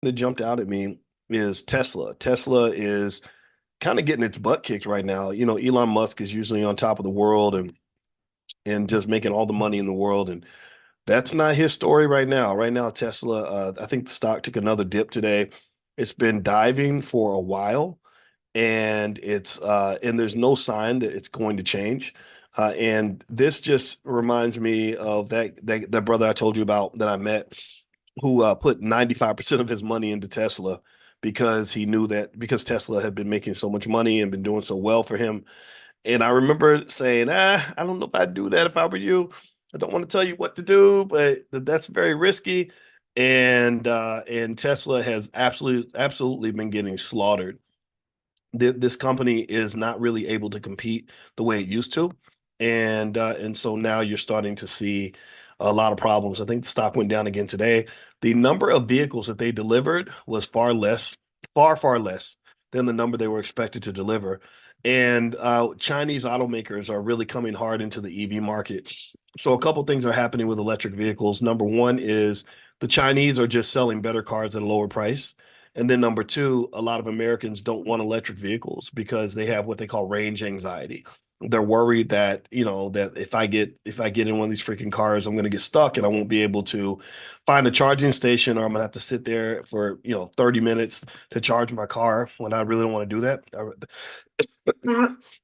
that jumped out at me is Tesla. Tesla is kind of getting its butt kicked right now. You know, Elon Musk is usually on top of the world and just making all the money in the world, and that's not his story right now. Right now, Tesla, I think the stock took another dip today. It's been diving for a while, and and there's no sign that it's going to change. And this just reminds me of that brother I told you about that I met, who put 95% of his money into Tesla because he knew that because Tesla had been making so much money and been doing so well for him. And I remember saying, I don't know if I'd do that if I were you. I don't want to tell you what to do, but that's very risky. And Tesla has absolutely been getting slaughtered. This company is not really able to compete the way it used to, and so now you're starting to see a lot of problems. I think the stock went down again today. The number of vehicles that they delivered was far less than the number they were expected to deliver. And Chinese automakers are really coming hard into the EV market. So a couple things are happening with electric vehicles. Number one is the Chinese are just selling better cars at a lower price. And then number two, a lot of Americans don't want electric vehicles because they have what they call range anxiety. They're worried that, that if I get in one of these freaking cars, I'm going to get stuck and I won't be able to find a charging station, or I'm going to have to sit there for, 30 minutes to charge my car when I really don't want to do that.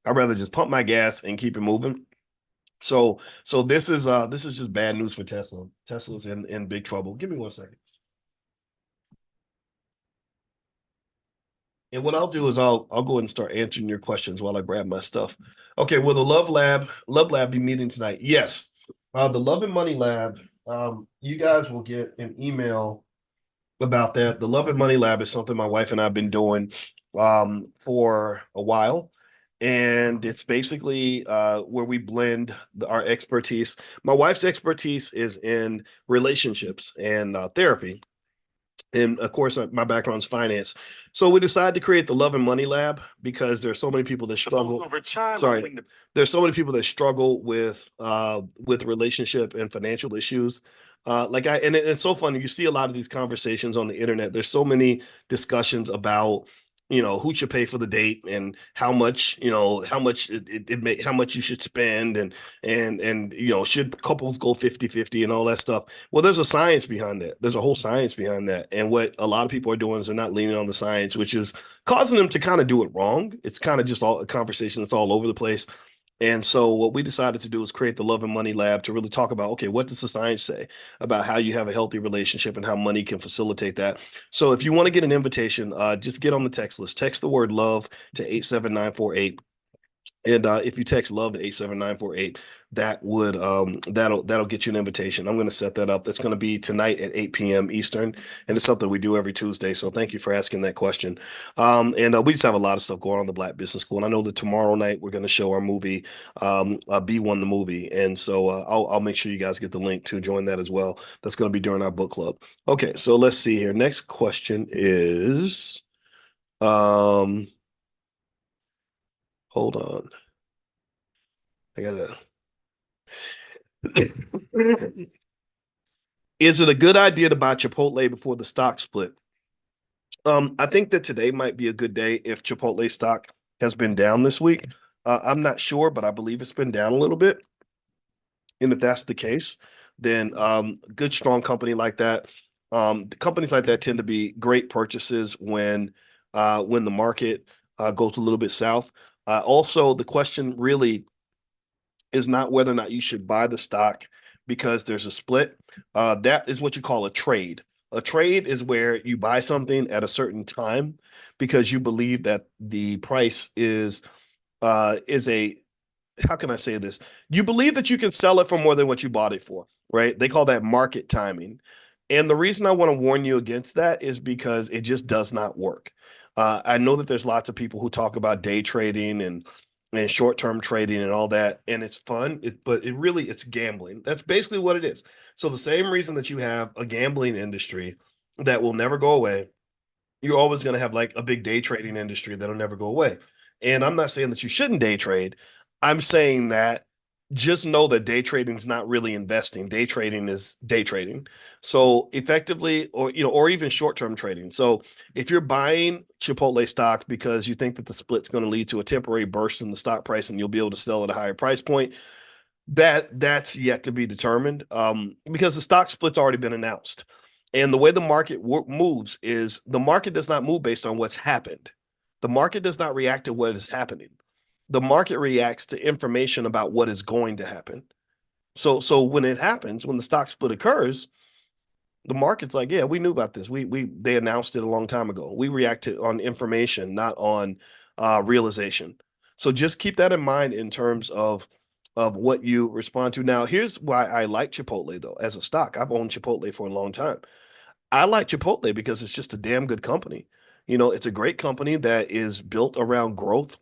I'd rather just pump my gas and keep it moving. So this is just bad news for Tesla. Tesla's in big trouble. Give me 1 second. And what I'll do is I'll go ahead and start answering your questions while I grab my stuff. Okay, will the Love Lab be meeting tonight? Yes. The Love and Money Lab, you guys will get an email about that. The Love and Money Lab is something my wife and I have been doing for a while. And it's basically where we blend our expertise. My wife's expertise is in relationships and therapy, and of course my background is finance. So we decided to create the Love and Money Lab because there's so many people that struggle. Sorry, there's so many people that struggle with relationship and financial issues. And it's so funny. You see a lot of these conversations on the internet. There's so many discussions about who should pay for the date and how much how much you should spend, and should couples go 50-50 and all that stuff. Well, there's a science behind that. There's a whole science behind that. And what a lot of people are doing is they're not leaning on the science, which is causing them to kind of do it wrong. It's kind of just all a conversation that's all over the place. And so what we decided to do is create the Love and Money Lab to really talk about, okay, what does the science say about how you have a healthy relationship and how money can facilitate that? So if you want to get an invitation, just get on the text list. Text the word love to 87948. And if you text love to 87948, that'll get you an invitation. I'm going to set that up. That's going to be tonight at 8 p.m. Eastern, and it's something we do every Tuesday. So thank you for asking that question. And we just have a lot of stuff going on in the Black Business School. And I know that tomorrow night we're going to show our movie, B1 the movie, and so I'll make sure you guys get the link to join that as well. That's going to be during our book club. Okay, so let's see here. Next question is, um, hold on. I gotta. Is it a good idea to buy Chipotle before the stock split? I think that today might be a good day if Chipotle stock has been down this week. I'm not sure, but I believe it's been down a little bit. And if that's the case, then good, strong company like that, the companies like that tend to be great purchases when the market goes a little bit south. Also, the question really is not whether or not you should buy the stock because there's a split. That is what you call a trade. A trade is where you buy something at a certain time because you believe that the price is a, how can I say this? You believe that you can sell it for more than what you bought it for, right? They call that market timing. And the reason I want to warn you against that is because it just does not work. I know that there's lots of people who talk about day trading and short-term trading and all that, and it's fun, but it's gambling. That's basically what it is. So the same reason that you have a gambling industry that will never go away, you're always going to have like a big day trading industry that'll never go away. And I'm not saying that you shouldn't day trade. I'm saying that just know that day trading is not really investing. Day trading is day trading. So effectively, or or even short-term trading. So if you're buying Chipotle stock because you think that the split's going to lead to a temporary burst in the stock price and you'll be able to sell at a higher price point, that's yet to be determined. Because the stock split's already been announced. And the way the market moves is the market does not move based on what's happened. The market does not react to what is happening. The market reacts to information about what is going to happen. So when it happens, when the stock split occurs, the market's like, yeah, we knew about this. We they announced it a long time ago. We reacted on information, not on realization. So just keep that in mind in terms of what you respond to. Now, here's why I like Chipotle though as a stock. I've owned Chipotle for a long time. I like Chipotle because it's just a damn good company. It's a great company that is built around growth.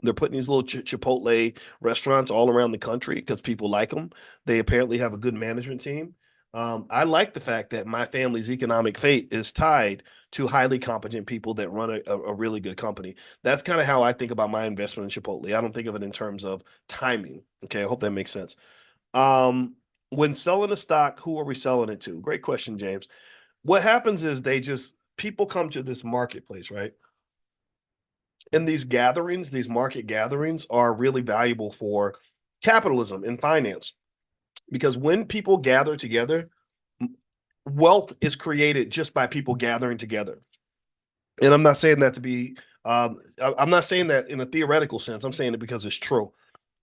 They're putting these little Chipotle restaurants all around the country because people like them. They apparently have a good management team. I like the fact that my family's economic fate is tied to highly competent people that run a really good company. That's kind of how I think about my investment in Chipotle. I don't think of it in terms of timing. Okay, I hope that makes sense. Um, when selling a stock, who are we selling it to? Great question, James. What happens is people come to this marketplace, right? And these gatherings, these market gatherings, are really valuable for capitalism and finance because when people gather together, wealth is created just by people gathering together. And I'm not saying that to be, I'm not saying that in a theoretical sense. I'm saying it because it's true.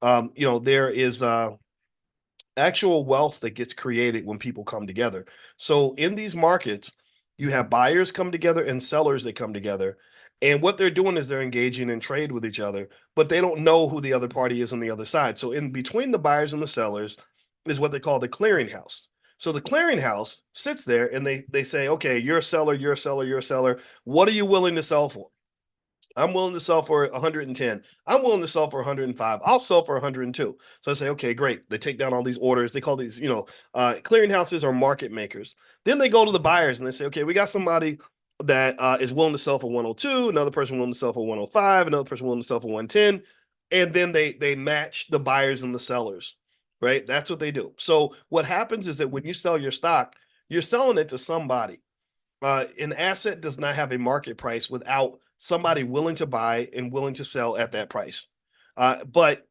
There is actual wealth that gets created when people come together. So in these markets, you have buyers come together and sellers that come together. And what they're doing is they're engaging in trade with each other, but they don't know who the other party is on the other side. So in between the buyers and the sellers is what they call the clearinghouse. So the clearinghouse sits there and they say, okay, you're a seller, you're a seller, you're a seller. What are you willing to sell for? I'm willing to sell for 110. I'm willing to sell for 105. I'll sell for 102. So I say, okay, great. They take down all these orders. They call these, clearinghouses or market makers. Then they go to the buyers and they say, okay, we got somebody that is willing to sell for 102, another person willing to sell for 105, another person willing to sell for 110. And then they match the buyers and the sellers, right? That's what they do. So what happens is that when you sell your stock, you're selling it to somebody. An asset does not have a market price without somebody willing to buy and willing to sell at that price. But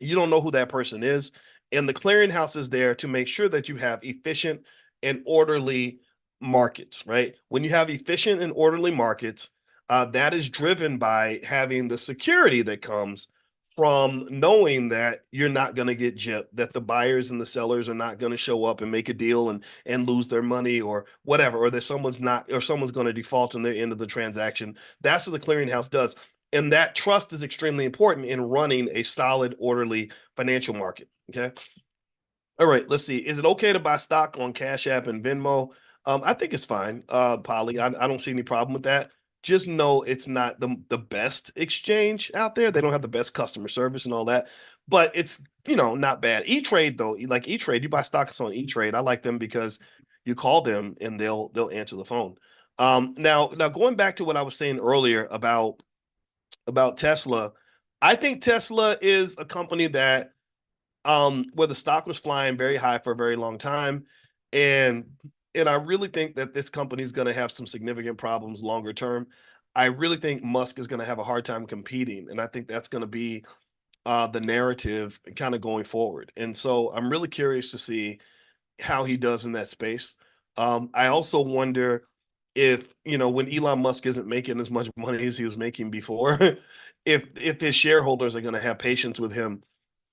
you don't know who that person is. And the clearinghouse is there to make sure that you have efficient and orderly markets, right? When you have efficient and orderly markets, that is driven by having the security that comes from knowing that you're not going to get gypped, that the buyers and the sellers are not going to show up and make a deal and lose their money or whatever, or that someone's going to default on their end of the transaction. That's what the clearinghouse does. And that trust is extremely important in running a solid, orderly financial market. Okay. All right. Let's see. Is it okay to buy stock on Cash App and Venmo? I think it's fine, Polly. I don't see any problem with that. Just know it's not the best exchange out there. They don't have the best customer service and all that, but it's not bad. E-Trade though, like E-Trade, you buy stocks on E-Trade. I like them because you call them and they'll answer the phone. Now going back to what I was saying earlier about Tesla, I think Tesla is a company that where the stock was flying very high for a very long time, and I really think that this company is going to have some significant problems longer term. I really think Musk is going to have a hard time competing, and I think that's going to be the narrative kind of going forward. And so I'm really curious to see how he does in that space. I also wonder if, when Elon Musk isn't making as much money as he was making before, if his shareholders are going to have patience with him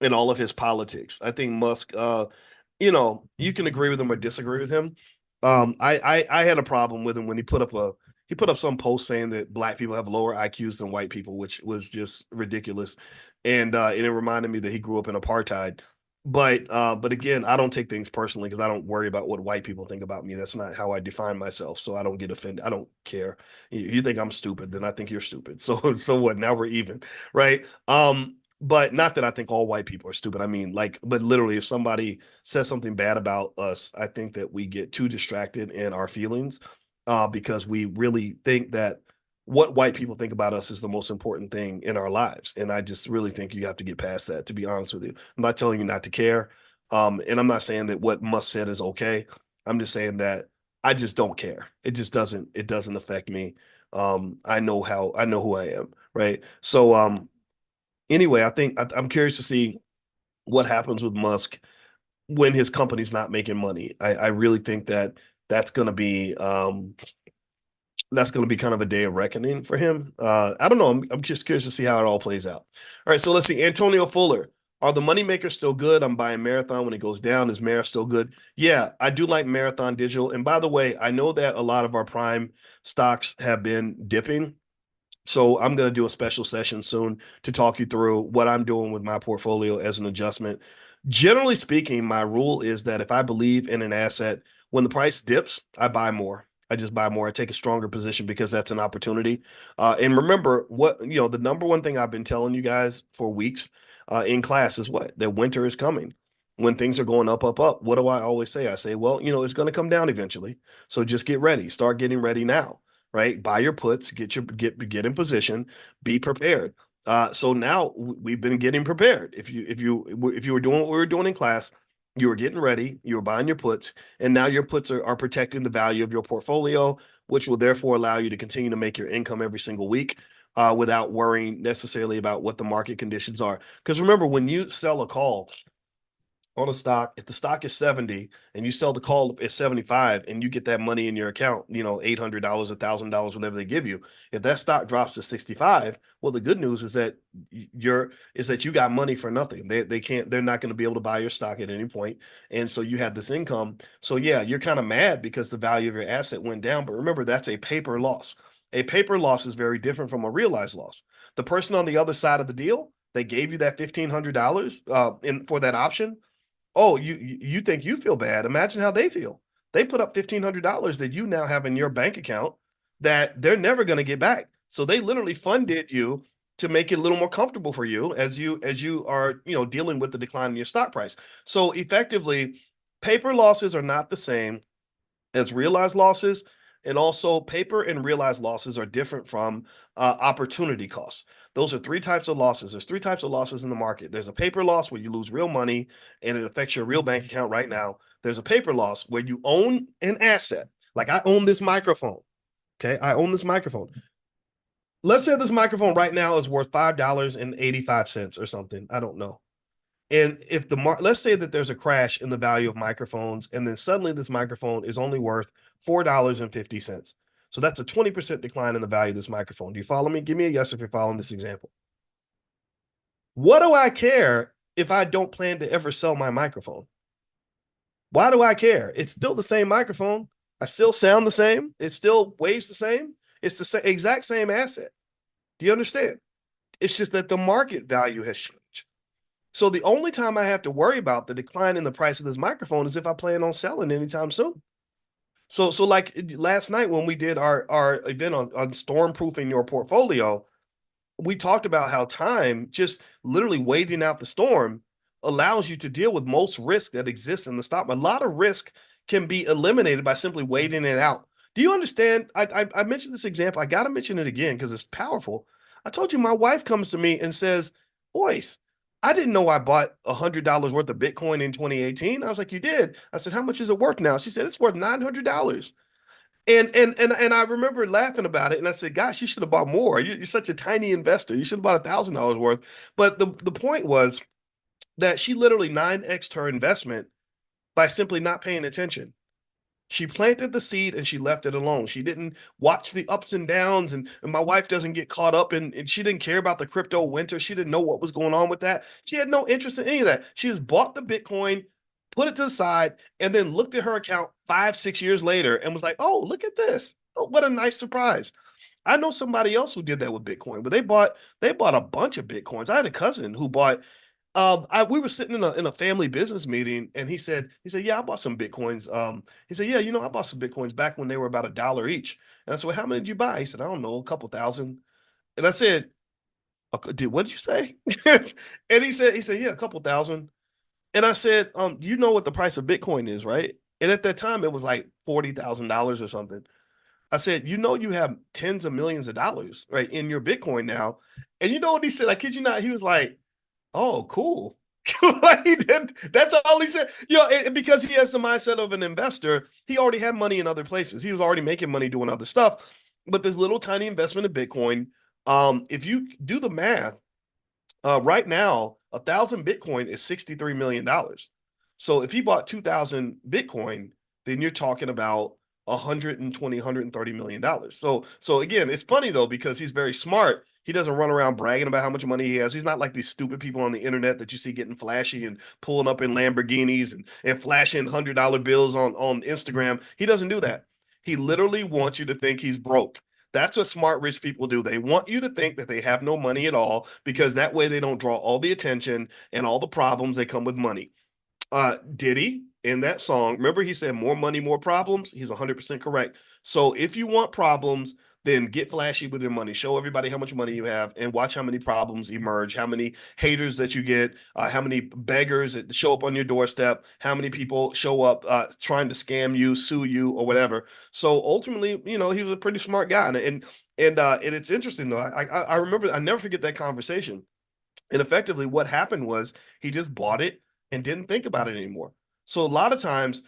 in all of his politics. I think Musk, you can agree with him or disagree with him. I had a problem with him when he put up some post saying that black people have lower IQs than white people, which was just ridiculous. And it reminded me that he grew up in apartheid. But again, I don't take things personally because I don't worry about what white people think about me. That's not how I define myself. So I don't get offended. I don't care. You think I'm stupid, then I think you're stupid. So what? Now we're even, right? But not that I think all white people are stupid. I mean, like, but literally, if somebody says something bad about us, I think that we get too distracted in our feelings, because we really think that what white people think about us is the most important thing in our lives. And I just really think you have to get past that, to be honest with you. I'm not telling you not to care. And I'm not saying that what Musk said is okay. I'm just saying that I just don't care. It doesn't affect me. I know who I am. Right. So, anyway, I'm curious to see what happens with Musk when his company's not making money. I really think that that's going to be, that's going to be kind of a day of reckoning for him. I don't know. I'm just curious to see how it all plays out. All right, so let's see. Antonio Fuller. Are the money makers still good? I'm buying Marathon when it goes down. Is Mara still good? Yeah, I do like Marathon Digital. And by the way, I know that a lot of our prime stocks have been dipping. So I'm going to do a special session soon to talk you through what I'm doing with my portfolio as an adjustment. Generally speaking, my rule is that if I believe in an asset, when the price dips, I buy more. I just buy more. I take a stronger position because that's an opportunity. And remember, the number one thing I've been telling you guys for weeks in class is what? That winter is coming. When things are going up, up, up, what do I always say? I say, well, it's going to come down eventually. So just get ready. Start getting ready now, right? Buy your puts, get in position, be prepared. So now we've been getting prepared. If you were doing what we were doing in class, you were getting ready, you were buying your puts, and now your puts are protecting the value of your portfolio, which will therefore allow you to continue to make your income every single week. Without worrying necessarily about what the market conditions are. Because remember, when you sell a call, on a stock, if the stock is 70 and you sell the call at 75 and you get that money in your account, $800, $1,000, whatever they give you, if that stock drops to 65, well, the good news is that you got money for nothing. They're not going to be able to buy your stock at any point. And so you have this income. So yeah, you're kind of mad because the value of your asset went down. But remember, that's a paper loss. A paper loss is very different from a realized loss. The person on the other side of the deal, they gave you that $1,500 in for that option. Oh, you think you feel bad? Imagine how they feel. They put up $1,500 that you now have in your bank account that they're never going to get back. So they literally funded you to make it a little more comfortable for you as you are, dealing with the decline in your stock price. So effectively, paper losses are not the same as realized losses. And also, paper and realized losses are different from opportunity costs. Those are three types of losses. There's three types of losses in the market. There's a paper loss where you lose real money and it affects your real bank account right now. There's a paper loss where you own an asset. Like I own this microphone. Okay. I own this microphone. Let's say this microphone right now is worth $5.85 or something. I don't know. And if let's say that there's a crash in the value of microphones, and then suddenly this microphone is only worth $4.50. So that's a 20% decline in the value of this microphone. Do you follow me? Give me a yes if you're following this example. What do I care if I don't plan to ever sell my microphone? Why do I care? It's still the same microphone. I still sound the same. It still weighs the same. It's the exact same asset. Do you understand? It's just that the market value has changed. So the only time I have to worry about the decline in the price of this microphone is if I plan on selling anytime soon. So like last night when we did our event on stormproofing your portfolio, we talked about how time, just literally waiting out the storm, allows you to deal with most risk that exists in the stock. A lot of risk can be eliminated by simply waiting it out. Do you understand? I mentioned this example. I got to mention it again because it's powerful. I told you my wife comes to me and says, Boyce, I didn't know I bought $100 worth of Bitcoin in 2018. I was like, you did? I said, how much is it worth now? She said, it's worth $900. And I remember laughing about it, and I said, "Gosh, you should have bought more. You're such a tiny investor. You should have bought $1,000 worth." But the point was that she literally 9x'd her investment by simply not paying attention. She planted the seed and she left it alone. She didn't watch the ups and downs, and my wife doesn't get caught up in, and she didn't care about the crypto winter. She didn't know what was going on with that. She had no interest in any of that. She just bought the Bitcoin, put it to the side, and then looked at her account 5, 6 years later and was like, oh, look at this. Oh, what a nice surprise. I know somebody else who did that with Bitcoin, but they bought a bunch of Bitcoins. I had a cousin who bought we were sitting in a family business meeting, and he said, yeah, I bought some bitcoins. He said, yeah, I bought some bitcoins back when they were about $1 each. And I said, well, how many did you buy? He said, I don't know, a couple thousand. And I said, dude, what did you say? And he said, yeah, a couple thousand. And I said, you know what the price of Bitcoin is, right? And at that time, it was like $40,000 or something. I said, you know, you have tens of millions of dollars, right, in your Bitcoin now. And you know what he said? I kid you not. He was like, oh, cool. Like, that's all he said. You know, because he has the mindset of an investor, he already had money in other places. He was already making money doing other stuff. But this little tiny investment in Bitcoin, if you do the math, right now, 1,000 Bitcoin is $63 million. So if he bought 2,000 Bitcoin, then you're talking about 120, $130 million. So again, it's funny though, because he's very smart. He doesn't run around bragging about how much money he has. He's not like these stupid people on the internet that you see getting flashy and pulling up in Lamborghinis and flashing $100 bills on Instagram. He doesn't do that. He literally wants you to think he's broke. That's what smart rich people do. They want you to think that they have no money at all because that way they don't draw all the attention and all the problems that come with money. Diddy in that song, remember he said more money, more problems? He's 100% correct. So if you want problems, then get flashy with your money. Show everybody how much money you have and watch how many problems emerge, how many haters that you get, how many beggars that show up on your doorstep, how many people show up trying to scam you, sue you, or whatever. So ultimately, you know, he was a pretty smart guy. And it's interesting though. I remember, I never forget that conversation. And effectively, what happened was he just bought it and didn't think about it anymore. So a lot of times,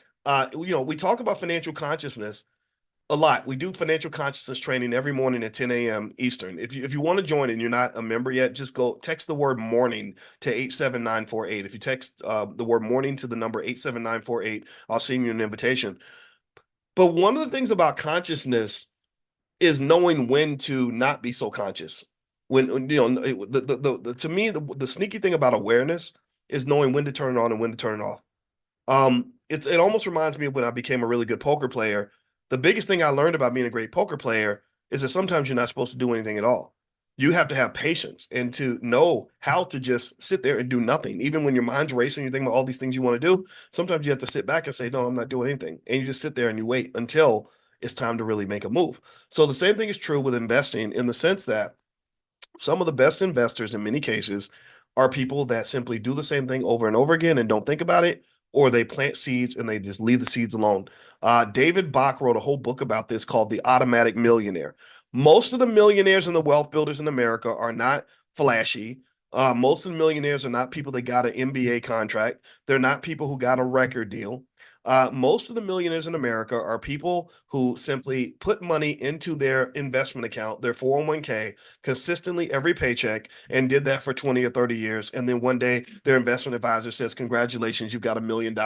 you know, we talk about financial consciousness a lot. We do financial consciousness training every morning at 10 a.m. Eastern. If you want to join and you're not a member yet, just go text the word morning to 87948. If you text the word morning to the number 87948, I'll send you an invitation. But one of the things about consciousness is knowing when to not be so conscious. When you know to me the sneaky thing about awareness is knowing when to turn it on and when to turn it off. It almost reminds me of when I became a really good poker player. The biggest thing I learned about being a great poker player is that sometimes you're not supposed to do anything at all. You have to have patience and to know how to just sit there and do nothing. Even when your mind's racing, you think about all these things you want to do. Sometimes you have to sit back and say, no, I'm not doing anything. And you just sit there and you wait until it's time to really make a move. So the same thing is true with investing in the sense that some of the best investors in many cases are people that simply do the same thing over and over again and don't think about it, or they plant seeds and they just leave the seeds alone. David Bach wrote a whole book about this called The Automatic Millionaire. Most of the millionaires and the wealth builders in America are not flashy. Most of the millionaires are not people that got an NBA contract. They're not people who got a record deal. Most of the millionaires in America are people who simply put money into their investment account, their 401k, consistently every paycheck, and did that for 20 or 30 years. And then one day their investment advisor says, congratulations, you've got $1 million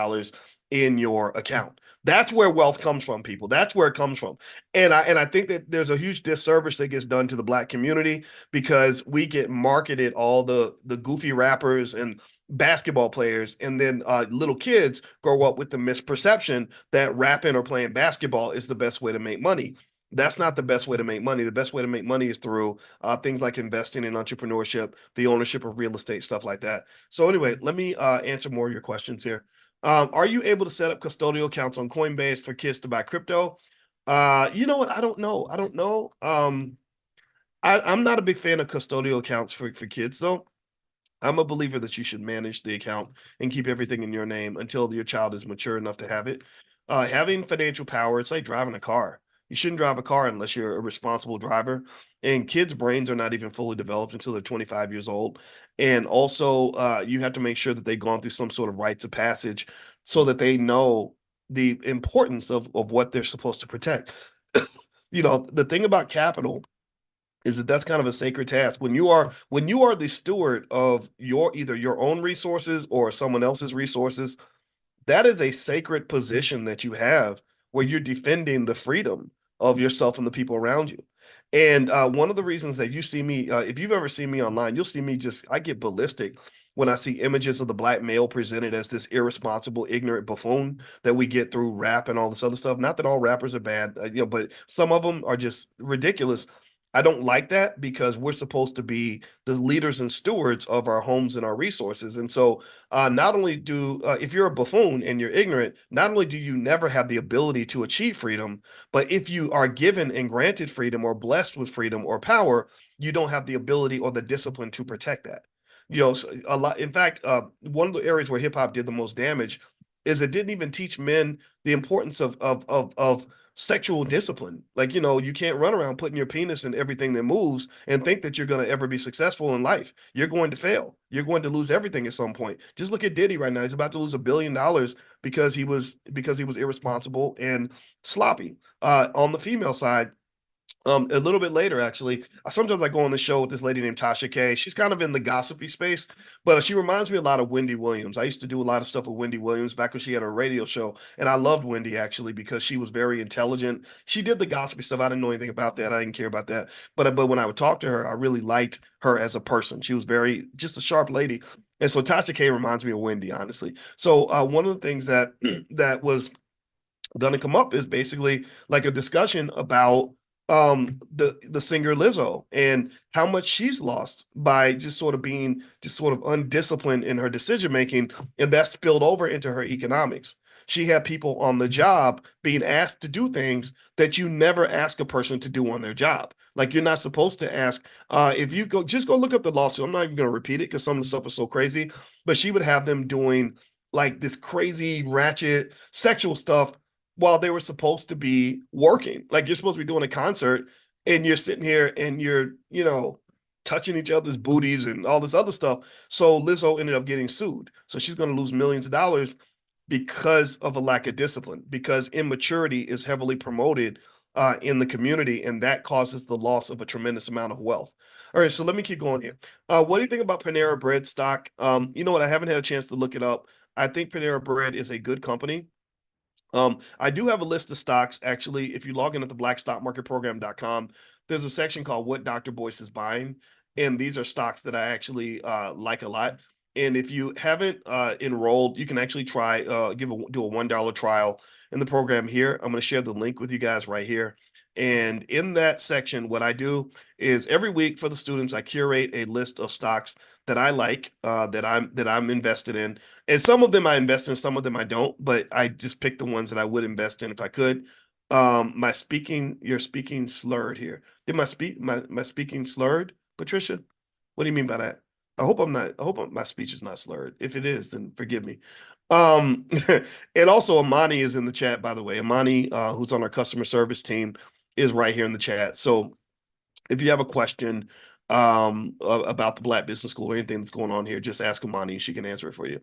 in your account. That's where wealth comes from, people. That's where it comes from. And I think that there's a huge disservice that gets done to the black community because we get marketed all the goofy rappers and basketball players, and then little kids grow up with the misperception that rapping or playing basketball is the best way to make money. That's not the best way to make money. The best way to make money is through things like investing in entrepreneurship, the ownership of real estate, stuff like that. So anyway, let me answer more of your questions here. Are you able to set up custodial accounts on Coinbase for kids to buy crypto? You know what? I don't know. I don't know. I'm not a big fan of custodial accounts for kids though. I'm a believer that you should manage the account and keep everything in your name until your child is mature enough to have it. Having financial power, it's like driving a car. You shouldn't drive a car unless you're a responsible driver. And kids' brains are not even fully developed until they're 25 years old. And also, you have to make sure that they've gone through some sort of rites of passage so that they know the importance of what they're supposed to protect. You know, the thing about capital is that that's kind of a sacred task when you are the steward of your either your own resources or someone else's resources. That is a sacred position that you have where you're defending the freedom of yourself and the people around you. And one of the reasons that you see me, if you've ever seen me online, you'll see me I get ballistic when I see images of the black male presented as this irresponsible, ignorant buffoon that we get through rap and all this other stuff. Not that all rappers are bad, but some of them are just ridiculous. I don't like that because we're supposed to be the leaders and stewards of our homes and our resources. And so not only if you're a buffoon and you're ignorant, not only do you never have the ability to achieve freedom, but if you are given and granted freedom or blessed with freedom or power, you don't have the ability or the discipline to protect that. A lot. In fact, one of the areas where hip hop did the most damage is it didn't even teach men the importance of sexual discipline. Like, you can't run around putting your penis in everything that moves and think that you're going to ever be successful in life. You're going to fail. You're going to lose everything at some point. Just look at Diddy right now. He's about to lose $1 billion because he was irresponsible and sloppy. On the female side, a little bit later, actually, sometimes I go on the show with this lady named Tasha K. She's kind of in the gossipy space, but she reminds me a lot of Wendy Williams. I used to do a lot of stuff with Wendy Williams back when she had a radio show, and I loved Wendy actually because she was very intelligent. She did the gossipy stuff. I didn't know anything about that. I didn't care about that. But when I would talk to her, I really liked her as a person. She was very just a sharp lady. And so Tasha K reminds me of Wendy, honestly. So one of the things that that was going to come up is basically like a discussion about the singer Lizzo and how much she's lost by just sort of being just sort of undisciplined in her decision making, and that spilled over into her economics. She had people on the job being asked to do things that you never ask a person to do on their job. Like you're not supposed to ask. If you go look up the lawsuit. I'm not even going to repeat it because some of the stuff is so crazy. But she would have them doing like this crazy ratchet sexual stuff while they were supposed to be working. Like you're supposed to be doing a concert and you're sitting here and you're touching each other's booties and all this other stuff. So Lizzo ended up getting sued. So she's going to lose millions of dollars because of a lack of discipline, because immaturity is heavily promoted in the community, and that causes the loss of a tremendous amount of wealth. All right, so let me keep going here. What do you think about Panera Bread stock? You know what? I haven't had a chance to look it up. I think Panera Bread is a good company. I do have a list of stocks. Actually, if you log in at the blackstockmarketprogram.com, there's a section called What Dr. Boyce is Buying. And these are stocks that I actually like a lot. And if you haven't enrolled, you can actually try do a $1 trial in the program here. I'm going to share the link with you guys right here. And in that section, what I do is every week for the students, I curate a list of stocks that I like, that I'm invested in, and some of them I invest in, some of them I don't, but I just pick the ones that I would invest in if I could. You're speaking slurred here. Did my speaking slurred, Patricia? What do you mean by that? I hope my speech is not slurred. If it is, then forgive me. Um, and also Amani is in the chat, by the way. Amani, who's on our customer service team, is right here in the chat. So if you have a question about the Black Business School or anything that's going on here, just ask Amani. She can answer it for you.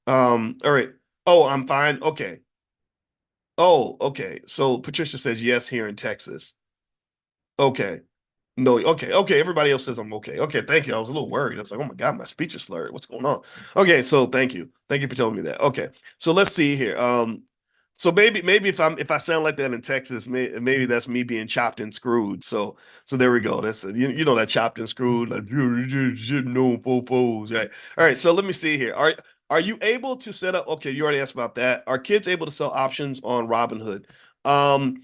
All right. Oh, I'm fine. Okay. Oh, okay. So Patricia says yes here in Texas. Okay. No, okay, okay. Everybody else says I'm okay. Okay, thank you. I was a little worried. I was like, oh my God, my speech is slurred. What's going on? Okay, so thank you. Thank you for telling me that. Okay. So let's see here. So maybe if I sound like that in Texas, maybe that's me being chopped and screwed. So there we go. That's you know that chopped and screwed, like you know fofos, right? All right, so let me see here. Are you able to set up? Okay, you already asked about that. Are kids able to sell options on Robinhood? Um,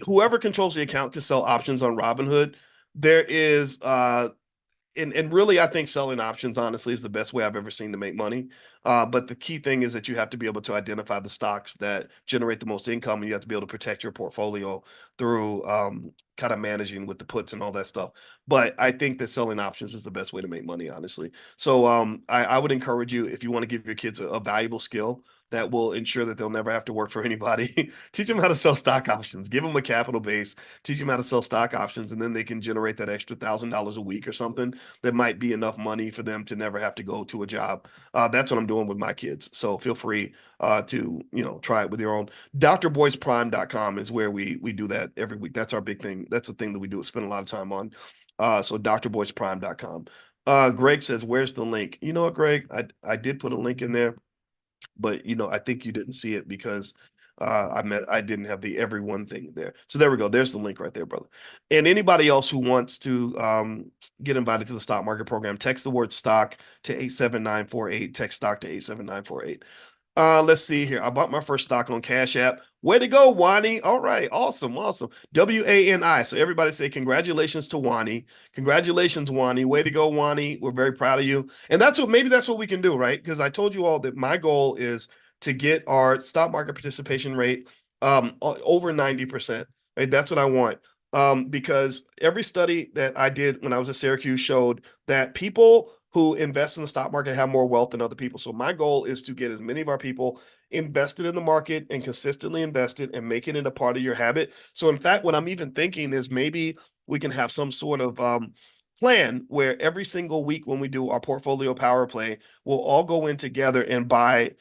Whoever controls the account can sell options on Robinhood. There is and really I think selling options honestly is the best way I've ever seen to make money. But the key thing is that you have to be able to identify the stocks that generate the most income, and you have to be able to protect your portfolio through kind of managing with the puts and all that stuff. But I think that selling options is the best way to make money, honestly. So I would encourage you, if you want to give your kids a valuable skill that will ensure that they'll never have to work for anybody, teach them how to sell stock options, give them a capital base, teach them how to sell stock options, and then they can generate that extra $1,000 a week or something that might be enough money for them to never have to go to a job. That's what I'm doing with my kids. So feel free to try it with your own. drboyceprime.com is where we do that every week. That's our big thing. That's the thing that we do spend a lot of time on. So drboyceprime.com. Greg says, where's the link? You know what, Greg? I did put a link in there, but I think you didn't see it because I didn't have the everyone thing there. So there we go. There's the link right there, brother. And anybody else who wants to get invited to the stock market program, text the word stock to 87948. Text stock to 87948. Let's see here. I bought my first stock on Cash App. Way to go, Wani. All right. Awesome. Awesome. WANI. So everybody say congratulations to Wani. Congratulations, Wani. Way to go, Wani. We're very proud of you. And maybe that's what we can do, right? Because I told you all that my goal is to get our stock market participation rate over 90%. Right? That's what I want. Because every study that I did when I was at Syracuse showed that people who invest in the stock market have more wealth than other people. So my goal is to get as many of our people invested in the market and consistently invested and making it a part of your habit. So in fact, what I'm even thinking is maybe we can have some sort of plan where every single week when we do our portfolio power play, we'll all go in together and buy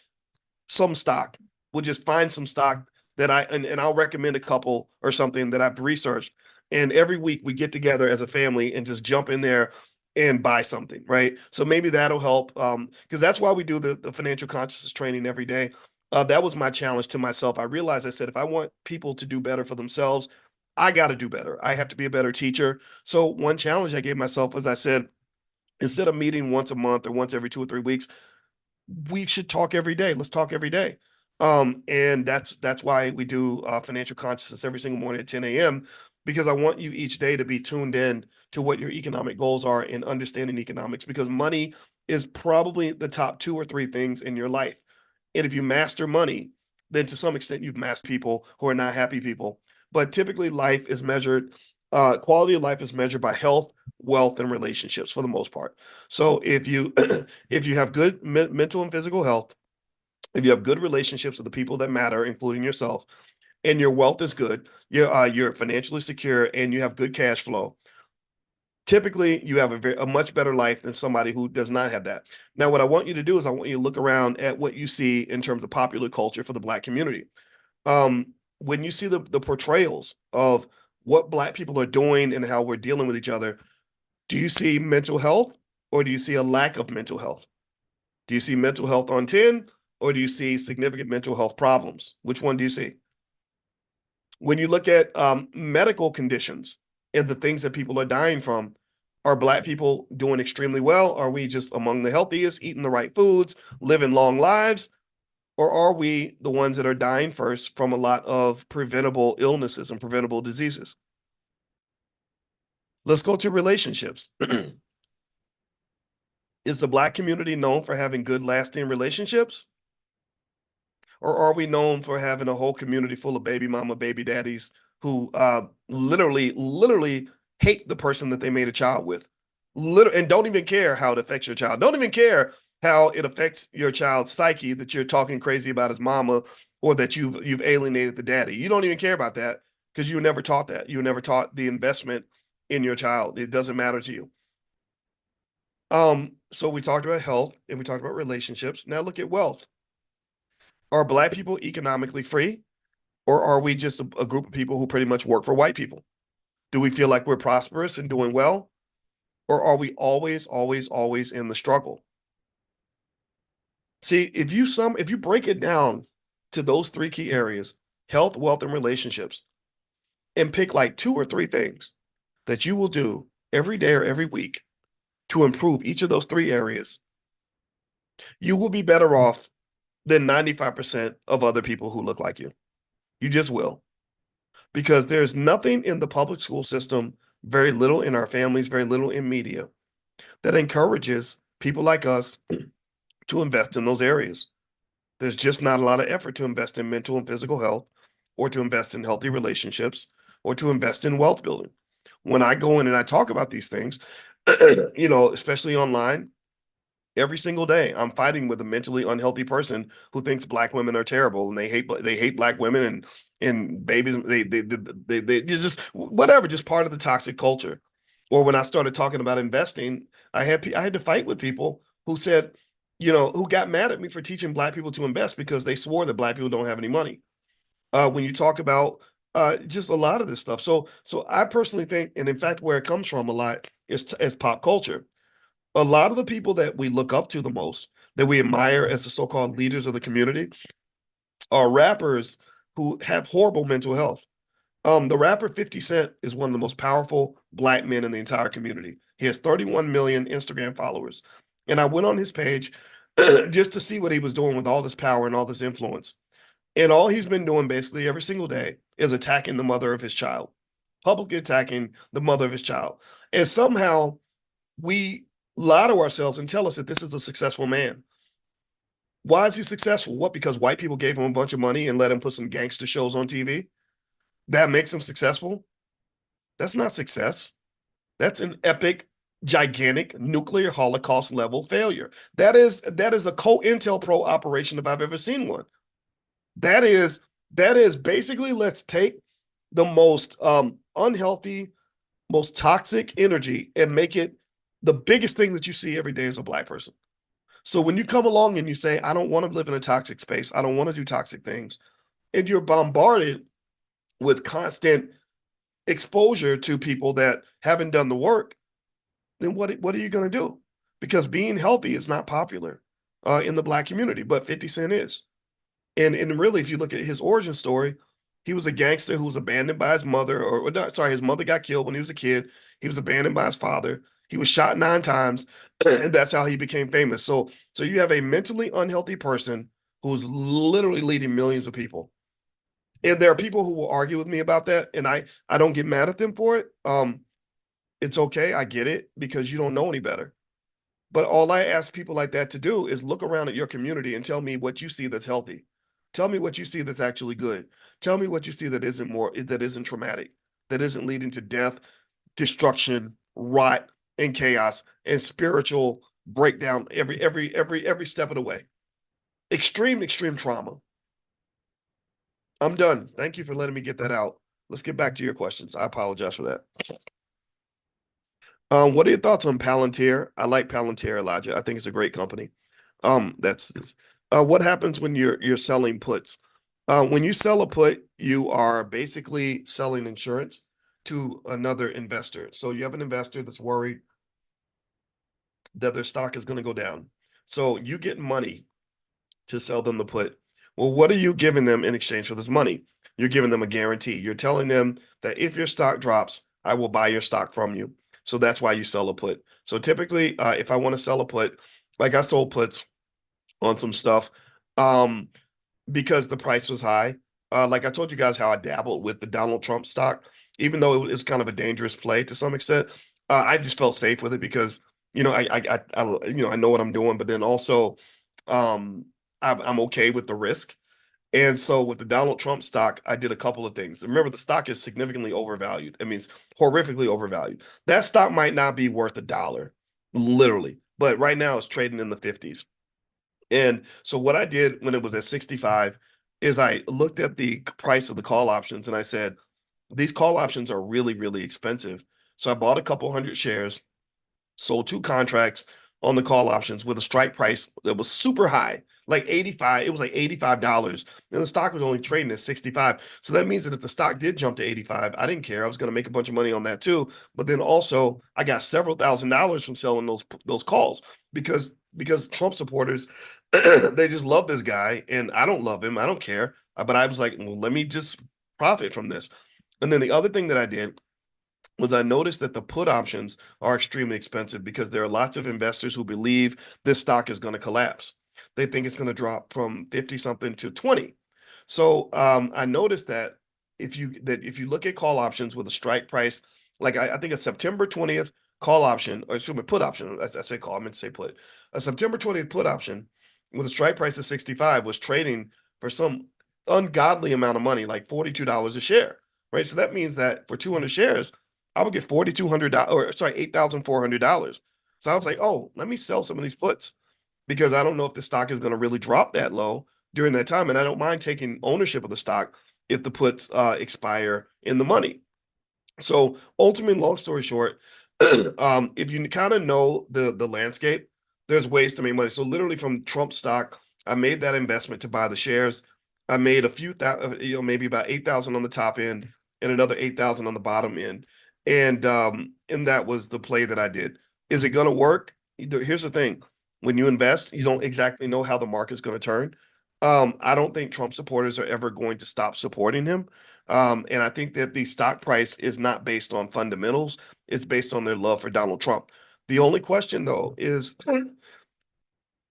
some stock. We'll just find some stock that and I'll recommend a couple or something that I've researched. And every week we get together as a family and just jump in there and buy something, right? So maybe that'll help. Because that's why we do the financial consciousness training every day. That was my challenge to myself. I realized I said if I want people to do better for themselves, I got to do better. I have to be a better teacher. So one challenge I gave myself was I said, instead of meeting once a month or once every 2 or 3 weeks, we should talk every day. Let's talk every day. And that's why we do financial consciousness every single morning at 10 a.m. because I want you each day to be tuned in to what your economic goals are and understanding economics because money is probably the top 2 or 3 things in your life. And if you master money, then to some extent you've mastered people who are not happy people. But typically life is measured, quality of life is measured by health, wealth, and relationships for the most part. So if you if you have good mental and physical health, if you have good relationships with the people that matter, including yourself, and your wealth is good, you're financially secure, and you have good cash flow. Typically, you have a much better life than somebody who does not have that. Now, what I want you to do is I want you to look around at what you see in terms of popular culture for the Black community. When you see the portrayals of what Black people are doing and how we're dealing with each other, do you see mental health or do you see a lack of mental health? Do you see mental health on 10 or do you see significant mental health problems? Which one do you see? When you look at medical conditions and the things that people are dying from, are Black people doing extremely well? Are we just among the healthiest, eating the right foods, living long lives? Or are we the ones that are dying first from a lot of preventable illnesses and preventable diseases? Let's go to relationships. Is the Black community known for having good, lasting relationships? Or are we known for having a whole community full of baby mama, baby daddies who literally hate the person that they made a child with? And don't even care how it affects your child. Don't even care how it affects your child's psyche that you're talking crazy about his mama or that you've alienated the daddy. You don't even care about that because you were never taught that. You were never taught the investment in your child. It doesn't matter to you. So we talked about health and we talked about relationships. Now look at wealth. Are Black people economically free, or are we just a group of people who pretty much work for white people? Do we feel like we're prosperous and doing well, or are we always in the struggle? See, if you break it down to those 3 key areas, health, wealth, and relationships, and pick like 2 or 3 things that you will do every day or every week to improve each of those 3 areas, you will be better off than 95% of other people who look like you. You just will. Because there's nothing in the public school system, very little in our families, very little in media, that encourages people like us to invest in those areas. There's just not a lot of effort to invest in mental and physical health, or to invest in healthy relationships, or to invest in wealth building. When I go in and I talk about these things, especially online, every single day I'm fighting with a mentally unhealthy person who thinks Black women are terrible and they hate Black women and babies. They just whatever, just part of the toxic culture. Or when I started talking about investing, I had to fight with people who said, who got mad at me for teaching Black people to invest because they swore that Black people don't have any money. When you talk about just a lot of this stuff, so I personally think, and in fact, where it comes from a lot is pop culture. A lot of the people that we look up to the most, that we admire as the so-called leaders of the community, are rappers who have horrible mental health. The rapper 50 Cent is one of the most powerful Black men in the entire community. He has 31 million Instagram followers. And I went on his page just to see what he was doing with all this power and all this influence. And all he's been doing basically every single day is attacking the mother of his child, publicly attacking the mother of his child. And somehow we lie to ourselves and tell us that this is a successful man. Why is he successful? What? Because white people gave him a bunch of money and let him put some gangster shows on TV? That makes him successful? That's not success. That's an epic, gigantic nuclear holocaust level failure. That is a COINTELPRO operation if I've ever seen one. That is that is basically, let's take the most unhealthy, most toxic energy and make it the biggest thing that you see every day as a black person. So when you come along and you say, I don't want to live in a toxic space, I don't want to do toxic things, and you're bombarded with constant exposure to people that haven't done the work, then what are you going to do? Because being healthy is not popular in the black community, but 50 Cent is. And really, if you look at his origin story, he was a gangster who was abandoned by his mother, or not, sorry, his mother got killed when he was a kid. He was abandoned by his father. He was shot 9 times, and that's how he became famous. So you have a mentally unhealthy person who's literally leading millions of people. And there are people who will argue with me about that, and I don't get mad at them for it. It's okay, I get it, because you don't know any better. But all I ask people like that to do is look around at your community and tell me what you see that's healthy. Tell me what you see that's actually good. Tell me what you see that isn't traumatic, that isn't leading to death, destruction, rot, and chaos, and spiritual breakdown every step of the way. Extreme trauma. I'm done. Thank you for letting me get that out. Let's get back to your questions. I apologize for that. What are your thoughts on Palantir? I like Palantir, Elijah. I think it's a great company. That's what happens when you're selling puts. When you sell a put, you are basically selling insurance to another investor. So you have an investor that's worried that their stock is going to go down. So you get money to sell them the put. Well, what are you giving them in exchange for this money? You're giving them a guarantee. You're telling them that if your stock drops, I will buy your stock from you. So that's why you sell a put. So typically, if I want to sell a put, like I sold puts on some stuff, um, because the price was high. Like I told you guys how I dabbled with the Donald Trump stock, even though it was kind of a dangerous play to some extent. I just felt safe with it because I know what I'm doing, but then also um, I'm okay with the risk. And so with the Donald Trump stock, I did a couple of things. Remember, the stock is significantly overvalued. I mean, it's horrifically overvalued. That stock might not be worth $1, literally, but right now it's trading in the 50s. And so what I did when it was at 65 is I looked at the price of the call options and I said, these call options are really, really expensive. So I bought a couple hundred shares, sold 2 contracts on the call options with a strike price that was super high, like 85. It was like $85. And the stock was only trading at 65. So that means that if the stock did jump to 85, I didn't care. I was going to make a bunch of money on that too. But then also I got several $1,000s from selling those calls because Trump supporters they just love this guy and I don't love him. I don't care. But I was like, well, let me just profit from this. And then the other thing that I did was I noticed that the put options are extremely expensive because there are lots of investors who believe this stock is going to collapse. They think it's going to drop from 50 something to 20. So I noticed that if you look at call options with a strike price, like I think a September 20th call option, or excuse me, put option, I say call, I meant to say put, a September 20th put option with a strike price of 65 was trading for some ungodly amount of money, like $42 a share, right? So that means that for 200 shares, I would get $4,200, or sorry, $8,400. So I was like, oh, let me sell some of these puts because I don't know if the stock is going to really drop that low during that time. And I don't mind taking ownership of the stock if the puts expire in the money. So ultimately, long story short, if you kind of know the landscape, there's ways to make money. So literally from Trump stock, I made that investment to buy the shares. I made a few thousand, maybe about 8,000 on the top end and another 8,000 on the bottom end. And that was the play that I did. Is it going to work? Here's the thing. When you invest, you don't exactly know how the market's going to turn. I don't think Trump supporters are ever going to stop supporting him. And I think that the stock price is not based on fundamentals, it's based on their love for Donald Trump. The only question, though, is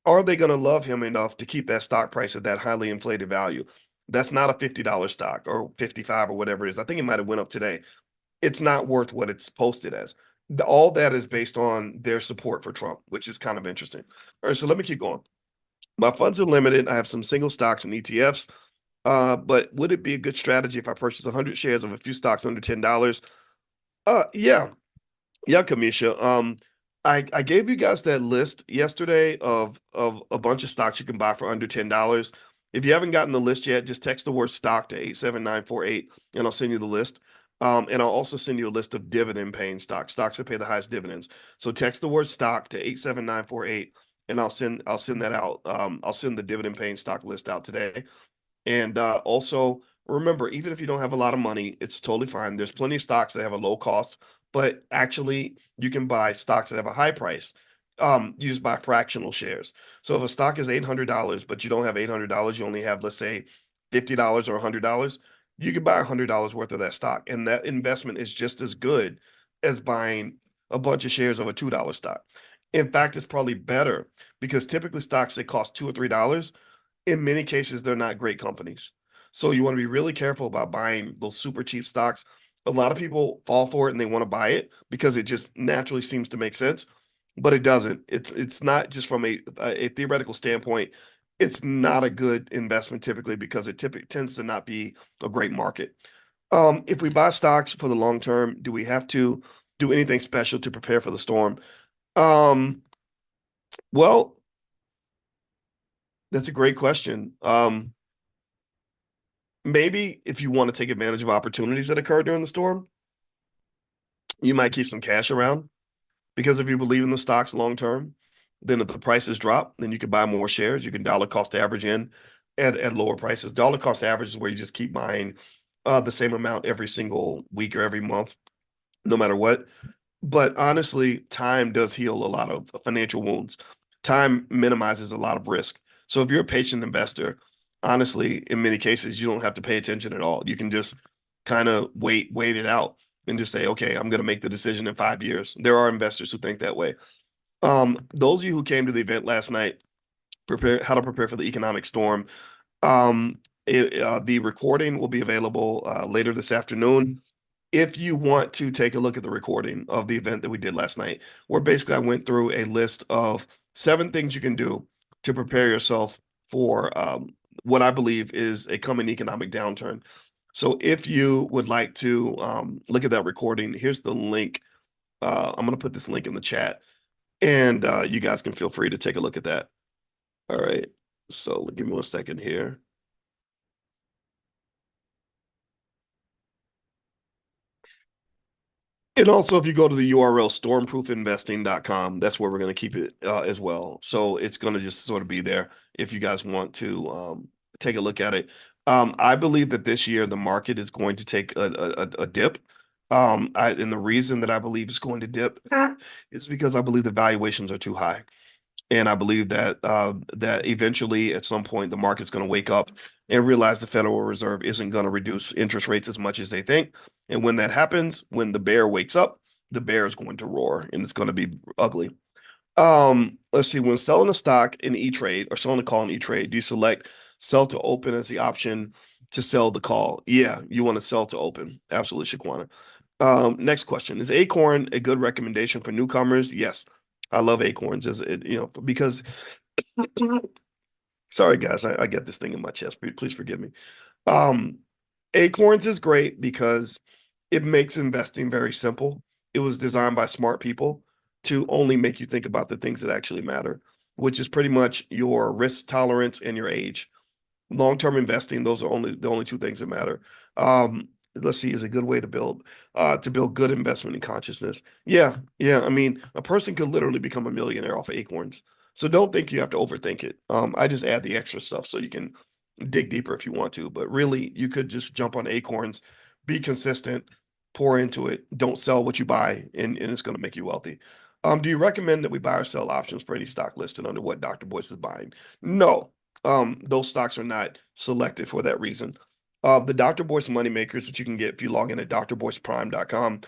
are they going to love him enough to keep that stock price at that highly inflated value? That's not a $50 stock or 55 or whatever it is. I think it might have went up today. It's not worth what it's posted as. All that is based on their support for Trump, which is kind of interesting. All right, so let me keep going. My funds are limited. I have some single stocks and ETFs. But would it be a good strategy if I purchase 100 shares of a few stocks under $10? Yeah, yeah, Kamisha. I gave you guys that list yesterday of a bunch of stocks you can buy for under $10. If you haven't gotten the list yet, just text the word stock to 87948 and I'll send you the list. And I'll also send you a list of dividend paying stocks, stocks that pay the highest dividends. So text the word stock to 87948 and I'll send that out. I'll send the dividend paying stock list out today. And also remember, even if you don't have a lot of money, it's totally fine. There's plenty of stocks that have a low cost, but actually you can buy stocks that have a high price. You just buy fractional shares. So if a stock is $800, but you don't have $800, you only have, let's say, $50 or $100, you can buy $100 worth of that stock. And that investment is just as good as buying a bunch of shares of a $2 stock. In fact, it's probably better because typically stocks that cost $2 or $3, in many cases, they're not great companies. So you want to be really careful about buying those super cheap stocks. A lot of people fall for it and they want to buy it because it just naturally seems to make sense, but it doesn't. It's not just from a theoretical standpoint. It's not a good investment typically because it typically tends to not be a great market. If we buy stocks for the long term, do we have to do anything special to prepare for the storm? Um, well, that's a great question. Maybe if you want to take advantage of opportunities that occur during the storm, you might keep some cash around because if you believe in the stocks long term, then if the prices drop, then you can buy more shares. You can dollar cost average in at lower prices. Dollar cost average is where you just keep buying the same amount every single week or every month, no matter what. But honestly, time does heal a lot of financial wounds. Time minimizes a lot of risk. So if you're a patient investor, honestly, in many cases, you don't have to pay attention at all. You can just kind of wait it out and just say, okay, I'm going to make the decision in 5 years. There are investors who think that way. Those of you who came to the event last night, prepare how to prepare for the economic storm. The recording will be available later this afternoon if you want to take a look at the recording of the event that we did last night, where basically I went through a list of 7 things you can do to prepare yourself for what I believe is a coming economic downturn. So if you would like to look at that recording, here's the link. I'm going to put this link in the chat, and you guys can feel free to take a look at that. All right. So give me 1 second here. And also, if you go to the URL stormproofinvesting.com, that's where we're going to keep it as well. So it's going to just sort of be there if you guys want to take a look at it. I believe that this year the market is going to take a dip. And the reason that I believe it's going to dip is because I believe the valuations are too high. And I believe that that eventually, at some point, the market's going to wake up and realize the Federal Reserve isn't going to reduce interest rates as much as they think. And when that happens, when the bear wakes up, the bear is going to roar, and it's going to be ugly. Let's see. When selling a stock in E-Trade or selling a call in E-Trade, do you select sell to open as the option to sell the call? Yeah, you want to sell to open. Absolutely, Shaquana. Next question. Is Acorn a good recommendation for newcomers? Yes. I love Acorns as it, because sorry guys, I get this thing in my chest. Please forgive me. Um, Acorns is great because it makes investing very simple. It was designed by smart people to only make you think about the things that actually matter, which is pretty much your risk tolerance and your age. Long-term investing, those are only the only 2 things that matter. Let's see, is a good way to build good investment in consciousness. Yeah. I mean, a person could literally become a millionaire off of Acorns. So don't think you have to overthink it. I just add the extra stuff so you can dig deeper if you want to, but really you could just jump on Acorns, be consistent, pour into it, don't sell what you buy, and it's going to make you wealthy. Do you recommend that we buy or sell options for any stock listed under what Dr. Boyce is buying? No, those stocks are not selected for that reason. The Dr. Boyce money makers, which you can get if you log in at drboyceprime.com,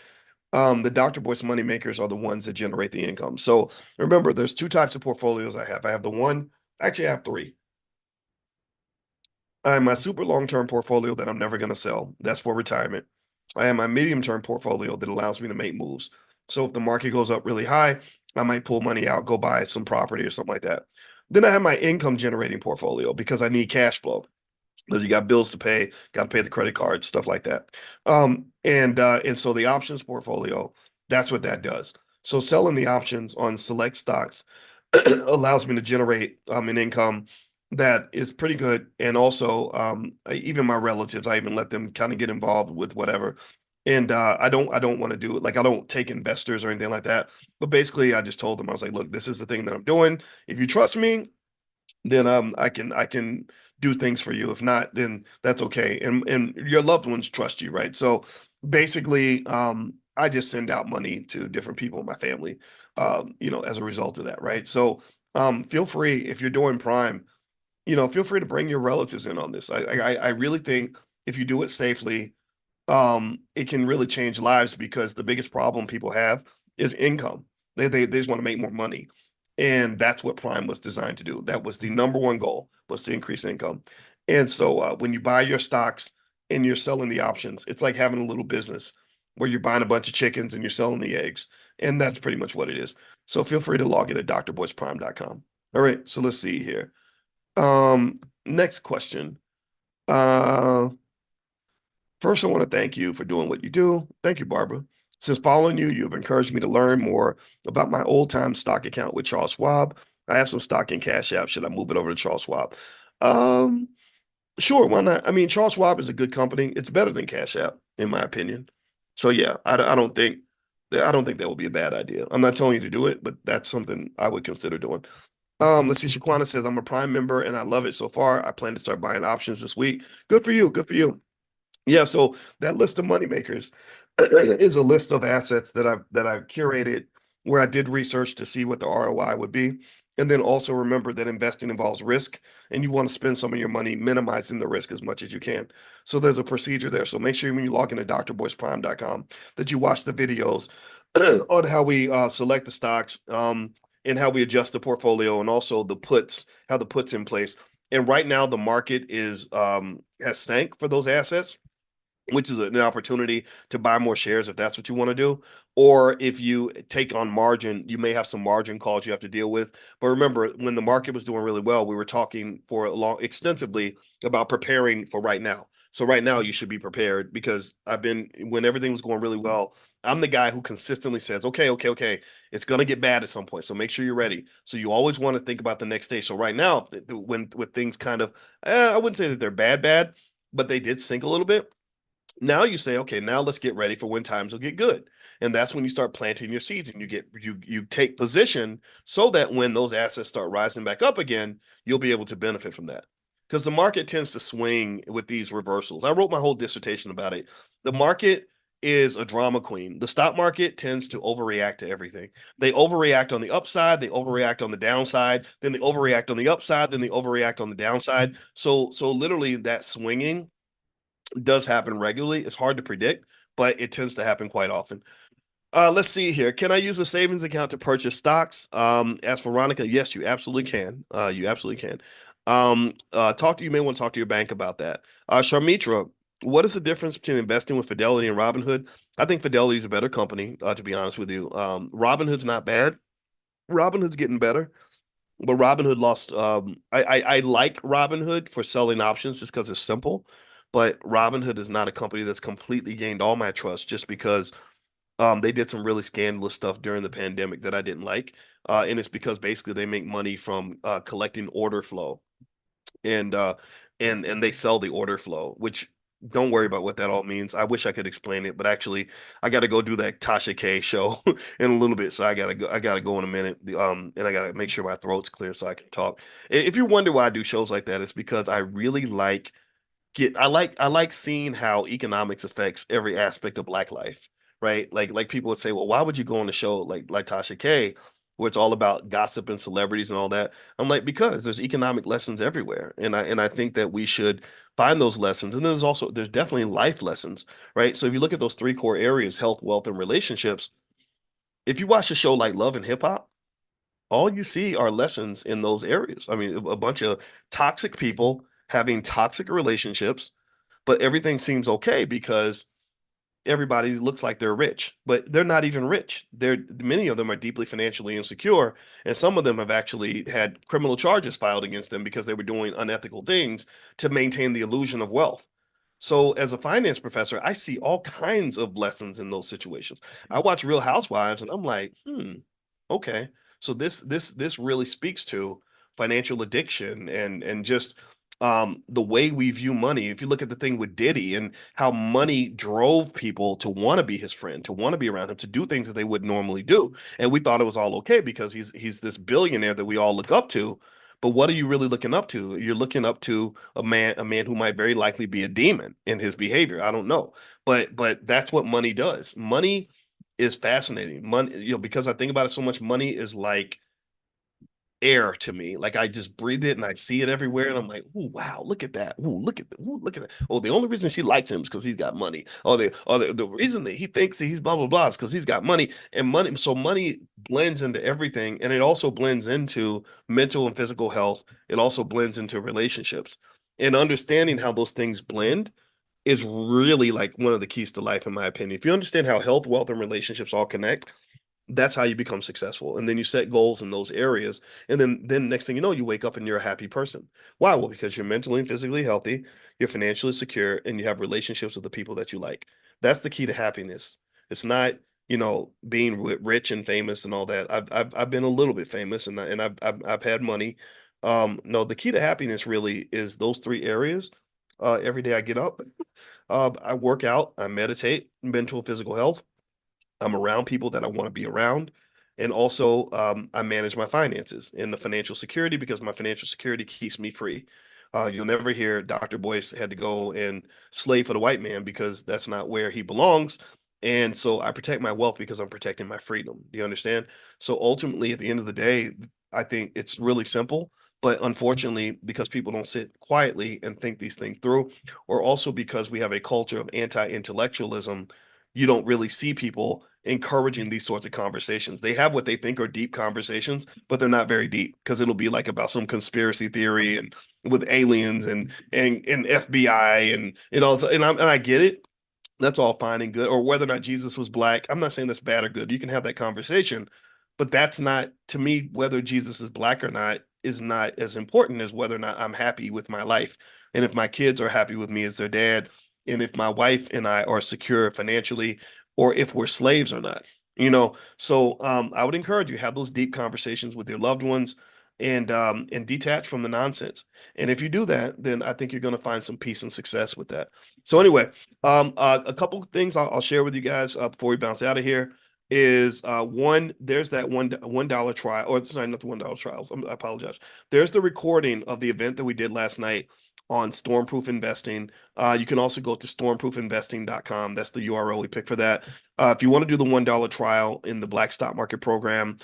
the Dr. Boyce money makers are the ones that generate the income. So remember, there's 2 types of portfolios I have. I have actually I have 3. I have my super long-term portfolio that I'm never going to sell. That's for retirement. I have my medium-term portfolio that allows me to make moves. So if the market goes up really high, I might pull money out, go buy some property or something like that. Then I have my income generating portfolio because I need cash flow. Because you got bills to pay, got to pay the credit cards, stuff like that. And so the options portfolio, that's what that does. So selling the options on select stocks allows me to generate an income that is pretty good. And also, even my relatives, I even let them kind of get involved with whatever. And I don't want to do it. Like I don't take investors or anything like that. But basically, I just told them I was like, look, this is the thing that I'm doing. If you trust me, then I can do things for you. If not, then that's okay. And your loved ones trust you, right? So basically, I just send out money to different people in my family, as a result of that, right? So feel free if you're doing Prime, feel free to bring your relatives in on this. I really think if you do it safely, it can really change lives because the biggest problem people have is income. They just want to make more money. And that's what Prime was designed to do. That was the number one goal was to increase income. And so when you buy your stocks and you're selling the options, it's like having a little business where you're buying a bunch of chickens and you're selling the eggs. And that's pretty much what it is. So feel free to log in at drboyceprime.com. All right, so let's see here. Next question. Uh, First, I want to thank you for doing what you do. Thank you, Barbara. Since following you, you have encouraged me to learn more about my old-time stock account with Charles Schwab. I have some stock in Cash App. Should I move it over to Charles Schwab? Um, sure, why not? I mean, Charles Schwab is a good company. It's better than Cash App, in my opinion. So yeah, I don't think that would be a bad idea. I'm not telling you to do it, but that's something I would consider doing. Let's see. Shaquana says, I'm a Prime member and I love it so far. I plan to start buying options this week. Good for you. Good for you. Yeah, so that list of moneymakers is a list of assets that I've curated where I did research to see what the ROI would be. And then also remember that investing involves risk and you want to spend some of your money minimizing the risk as much as you can. So there's a procedure there. So make sure when you log into drboyceprime.com that you watch the videos on how we select the stocks, and how we adjust the portfolio and also the puts, how the puts in place. And right now the market is has sank for those assets, which is an opportunity to buy more shares if that's what you want to do. Or if you take on margin, you may have some margin calls you have to deal with. But remember, when the market was doing really well, we were talking for a long extensively about preparing for right now. So right now you should be prepared because when everything was going really well, I'm the guy who consistently says, okay, okay, okay, it's going to get bad at some point. So make sure you're ready. So you always want to think about the next day. So right now, when with things kind of, I wouldn't say that they're bad, but they did sink a little bit. Now you say, okay, now let's get ready for when times will get good. And that's when you start planting your seeds and you take position so that when those assets start rising back up again, you'll be able to benefit from that. Because the market tends to swing with these reversals. I wrote my whole dissertation about it. The market is a drama queen. The stock market tends to overreact to everything. They overreact on the upside, they overreact on the downside, then they overreact on the upside, then they overreact on the downside. So literally that swinging does happen regularly. It's hard to predict, but it tends to happen quite often. Let's see here. Can I use a savings account to purchase stocks? As for Veronica, yes, you absolutely can. You absolutely can. You may want to talk to your bank about that. Sharmitra, what is the difference between investing with Fidelity and Robinhood? I think Fidelity is a better company, to be honest with you. Robinhood's not bad. Robinhood's getting better. But Robinhood lost. I like Robinhood for selling options just because it's simple. But Robinhood is not a company that's completely gained all my trust just because they did some really scandalous stuff during the pandemic that I didn't like. And it's because basically they make money from collecting order flow and they sell the order flow, which don't worry about what that all means. I wish I could explain it, but actually I got to go do that Tasha K show in a little bit, so I gotta go in a minute. And I gotta make sure my throat's clear so I can talk. If you wonder why I do shows like that, it's because I really I like seeing how economics affects every aspect of Black life, right? Like people would say, well, why would you go on a show like Tasha K, where it's all about gossip and celebrities and all that? I'm like, because there's economic lessons everywhere, and I think that we should find those lessons. And there's definitely life lessons, right? So if you look at those three core areas, health, wealth, and relationships, if you watch a show like Love and Hip Hop, all you see are lessons in those areas. I mean, a bunch of toxic people having toxic relationships, but everything seems okay because everybody looks like they're rich, but they're not even rich. Many of them are deeply financially insecure, and some of them have actually had criminal charges filed against them because they were doing unethical things to maintain the illusion of wealth. So, as a finance professor, I see all kinds of lessons in those situations. I watch Real Housewives, and I'm like, okay. So this really speaks to financial addiction and just the way we view money. If you look at the thing with Diddy and how money drove people to want to be his friend, to want to be around him, to do things that they would normally do. And we thought it was all okay because he's this billionaire that we all look up to. But what are you really looking up to? You're looking up to a man who might very likely be a demon in his behavior. I don't know. But that's what money does. Money is fascinating. Money, because I think about it so much, money is like air to me. Like I just breathe it and I see it everywhere, and I'm like, "Oh wow, look at that! Oh look at that! Oh, the only reason she likes him is because he's got money. The reason that he thinks that he's blah blah blah is because he's got money and money. So money blends into everything, and it also blends into mental and physical health. It also blends into relationships, and understanding how those things blend is really like one of the keys to life, in my opinion. If you understand how health, wealth, and relationships all connect, that's how you become successful. And then you set goals in those areas. And then next thing you know, you wake up and you're a happy person. Why? Well, because you're mentally and physically healthy, you're financially secure, and you have relationships with the people that you like. That's the key to happiness. It's not, being rich and famous and all that. I've been a little bit famous and I've had money. No, the key to happiness really is those three areas. Every day I get up, I work out, I meditate, mental, physical health. I'm around people that I want to be around. And also, I manage my finances and the financial security because my financial security keeps me free. You'll never hear Dr. Boyce had to go and slave for the white man because that's not where he belongs. And so I protect my wealth because I'm protecting my freedom. Do you understand? So ultimately, at the end of the day, I think it's really simple. But unfortunately, because people don't sit quietly and think these things through, or also because we have a culture of anti-intellectualism, you don't really see people encouraging these sorts of conversations. They have what they think are deep conversations, but they're not very deep because it'll be like about some conspiracy theory and with aliens and FBI and I get it. That's all fine and good. Or whether or not Jesus was black. I'm not saying that's bad or good. You can have that conversation, but that's not, to me, whether Jesus is black or not is not as important as whether or not I'm happy with my life. And if my kids are happy with me as their dad, and if my wife and I are secure financially, or if we're slaves or not. So I would encourage you have those deep conversations with your loved ones and detach from the nonsense. And if you do that, then I think you're going to find some peace and success with that. So anyway, a couple things I'll share with you guys before we bounce out of here is one. There's that $1 trial, or sorry, not the $1 trials. I apologize. There's the recording of the event that we did last night on Stormproof Investing. You can also go to stormproofinvesting.com. That's the URL we picked for that. If you want to do the $1 trial in the Black Stock Market program,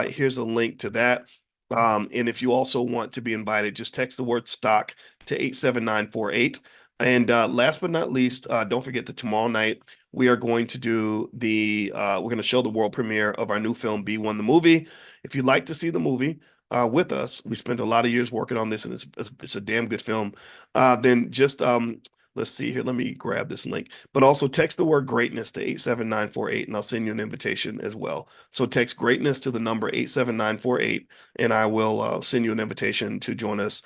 here's a link to that. And if you also want to be invited, just text the word stock to 87948. And last but not least, don't forget that tomorrow night we are going to do we're going to show the world premiere of our new film, B1 the Movie. If you'd like to see the movie with us, we spent a lot of years working on this and it's a damn good film. Then just let's see here. Let me grab this link. But also text the word greatness to 87948 and I'll send you an invitation as well. So text greatness to the number 87948 and I will send you an invitation to join us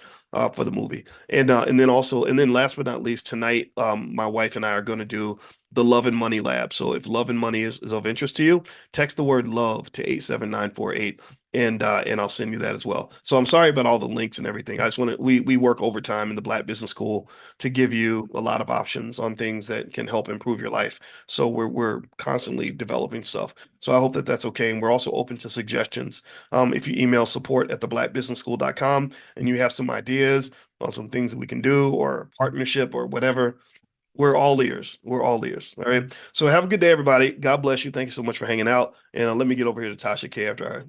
for the movie. And then last but not least, tonight, my wife and I are going to do the Love and Money Lab. So if love and money is of interest to you, text the word love to 87948 and I'll send you that as well. So I'm sorry about all the links and everything. I just want to we work overtime in the Black Business School to give you a lot of options on things that can help improve your life. So we're constantly developing stuff. So I hope that that's okay. And we're also open to suggestions. If you email support@theblackbusinessschool.com and you have some ideas on some things that we can do or partnership or whatever, we're all ears. We're all ears. All right. So have a good day, everybody. God bless you. Thank you so much for hanging out. And let me get over here to Tasha K after